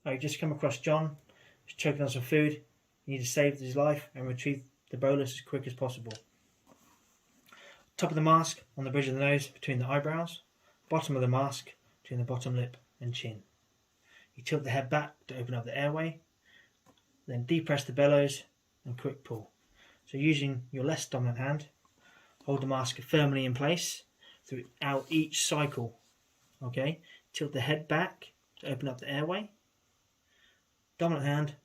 you just come across John, he's choking on some food, you need to save his life and retrieve the bolus as quick as possible. Top of the mask on the bridge of the nose between the eyebrows, bottom of the mask between the bottom lip and chin. You tilt the head back to open up the airway, then depress the bellows and quick pull. So using your less dominant hand, hold the mask firmly in place throughout each cycle. Okay, tilt the head back to open up the airway. Dominant hand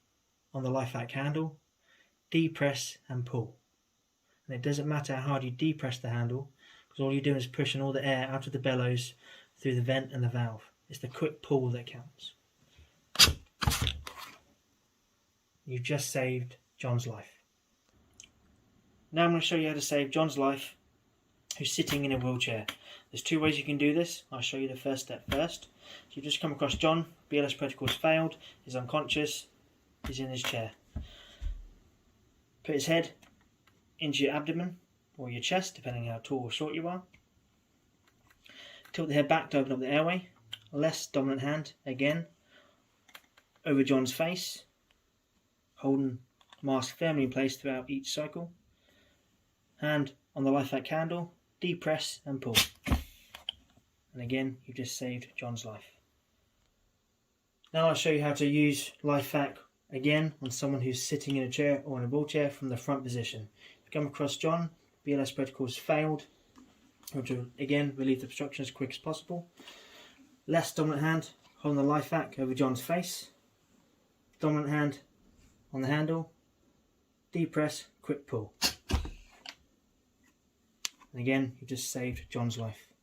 on the LifeVac handle, depress and pull. And it doesn't matter how hard you depress the handle, because all you're doing is pushing all the air out of the bellows through the vent and the valve. It's the quick pull that counts. You've just saved John's life. Now I'm going to show you how to save John's life, who's sitting in a wheelchair. There's two ways you can do this. I'll show you the first step first. So you just come across John, BLS protocol's failed, he's unconscious, he's in his chair. Put his head into your abdomen or your chest, depending how tall or short you are. Tilt the head back to open up the airway. Less dominant hand, again, over John's face, holding mask firmly in place throughout each cycle. Hand on the LifeVac handle, depress and pull. And again, you've just saved John's life. Now I'll show you how to use LifeVac again on someone who's sitting in a chair or in a wheelchair from the front position. If you come across John, BLS protocol's failed, or to again relieve the obstruction as quick as possible. Less dominant hand holding the LifeVac over John's face. Dominant hand on the handle, depress, quick pull. And again, you just saved John's life.